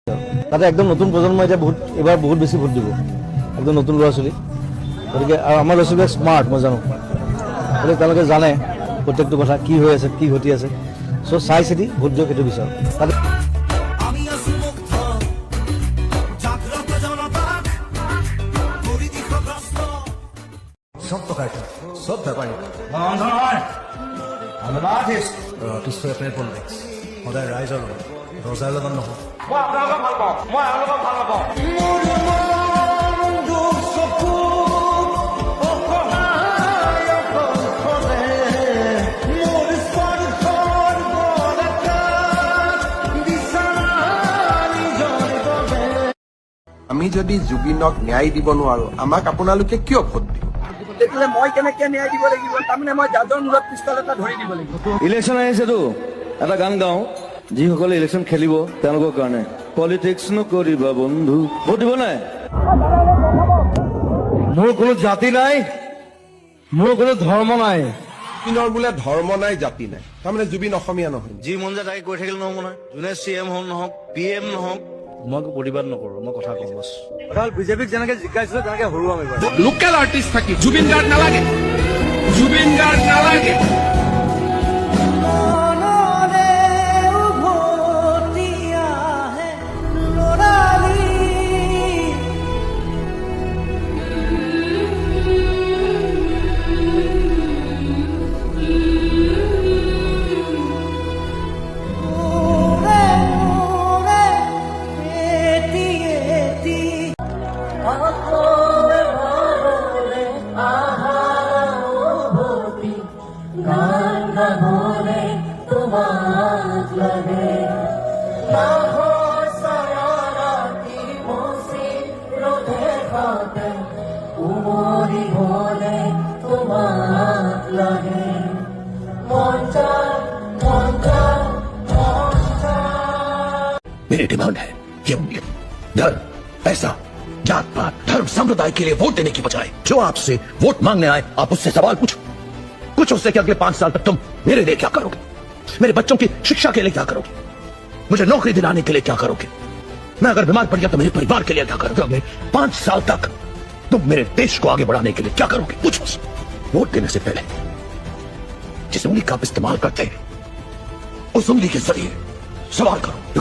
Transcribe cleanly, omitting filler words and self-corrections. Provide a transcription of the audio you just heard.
তাতে একদম নতুন প্ৰজন্ম এতিয়া এবাৰ বহুত বেছি ভোট দিব, একদম নতুন ল'ৰা ছোৱালী। গতিকে আৰু আমাৰ ল'ৰা ছোৱালীবিলাক স্মাৰ্ট, মই জানো। গতিকে তেওঁলোকে জানে প্ৰত্যেকটো কথা কি হৈ আছে, কি ঘটি আছে। চ' চাই চিতি ভোট দিয়ক, সেইটো বিচাৰোঁ। তাতে सब तो काटा सब व्यापारी আৰ্টিষ্টৰ এটাই পলিটিক্স সদায় ৰাইজৰ লগত ৰজাৰ লগত নহয়। আমি যদি জুবিনক ন্যায় দিব নোৱাৰো, আমাক আপোনালোকে কিয় ভোট দিব? তেতিয়াহ'লে মই কেনেকে ন্যায় দিব লাগিব? তাৰমানে মই জাজৰ মূৰত পিষ্টল এটা ধৰি দিব লাগিব। ইলেকশ্যন আহিছেতো, এটা গান গাওঁ, যিসকলে ইলেকশ্যন খেলিব তেওঁলোকৰ কাৰণে। পলিটিক্স নকৰিবা বন্ধু, ভোট দিব নাই। মোৰ কোনো জাতি নাই, মোৰ কোনো ধৰ্ম নাই। জুবিনৰ বোলে ধৰ্ম নাই, জাতি নাই, তাৰমানে জুবিন অসমীয়া নহয়। যি মন যায় তাকে কৈ থাকিলে নহ'ব নহয়। যোনে CM হওক নহওক, PM নহওক, মই প্ৰতিবাদ নকৰোঁ, মই কথা কওঁ বছ। বিজেপিক যেনেকে জিকাইছিলো তেনেকে হৰুৱাম এইবাৰ। লোকেল আৰ্টিষ্ট থাকি জুবিন গাৰ্গ নালাগে, জুবিন গাৰ্গ নালাগে। मेरी डिमांड है ये धर्म, पैसा, जात पात, धर्म, संप्रदाय के लिए वोट देने की बजाय जो आपसे वोट मांगने आए आप उससे सवाल पूछो। कुछ उससे कि अगले 5 साल तक तुम मेरे लिए क्या करोगे, मेरे बच्चों की शिक्षा के लिए क्या करोगे, मुझे नौकरी दिलाने के लिए क्या करोगे, मैं अगर बीमार पड़ गया तो मेरे परिवार के लिए क्या करोगे, अगले 5 साल तक तुम मेरे देश को आगे बढ़ाने के लिए क्या करोगे। पूछो। वोट देने से पहले जिस उंगली का आप इस्तेमाल करते हैं उस उंगली के जरिए सवाल करो।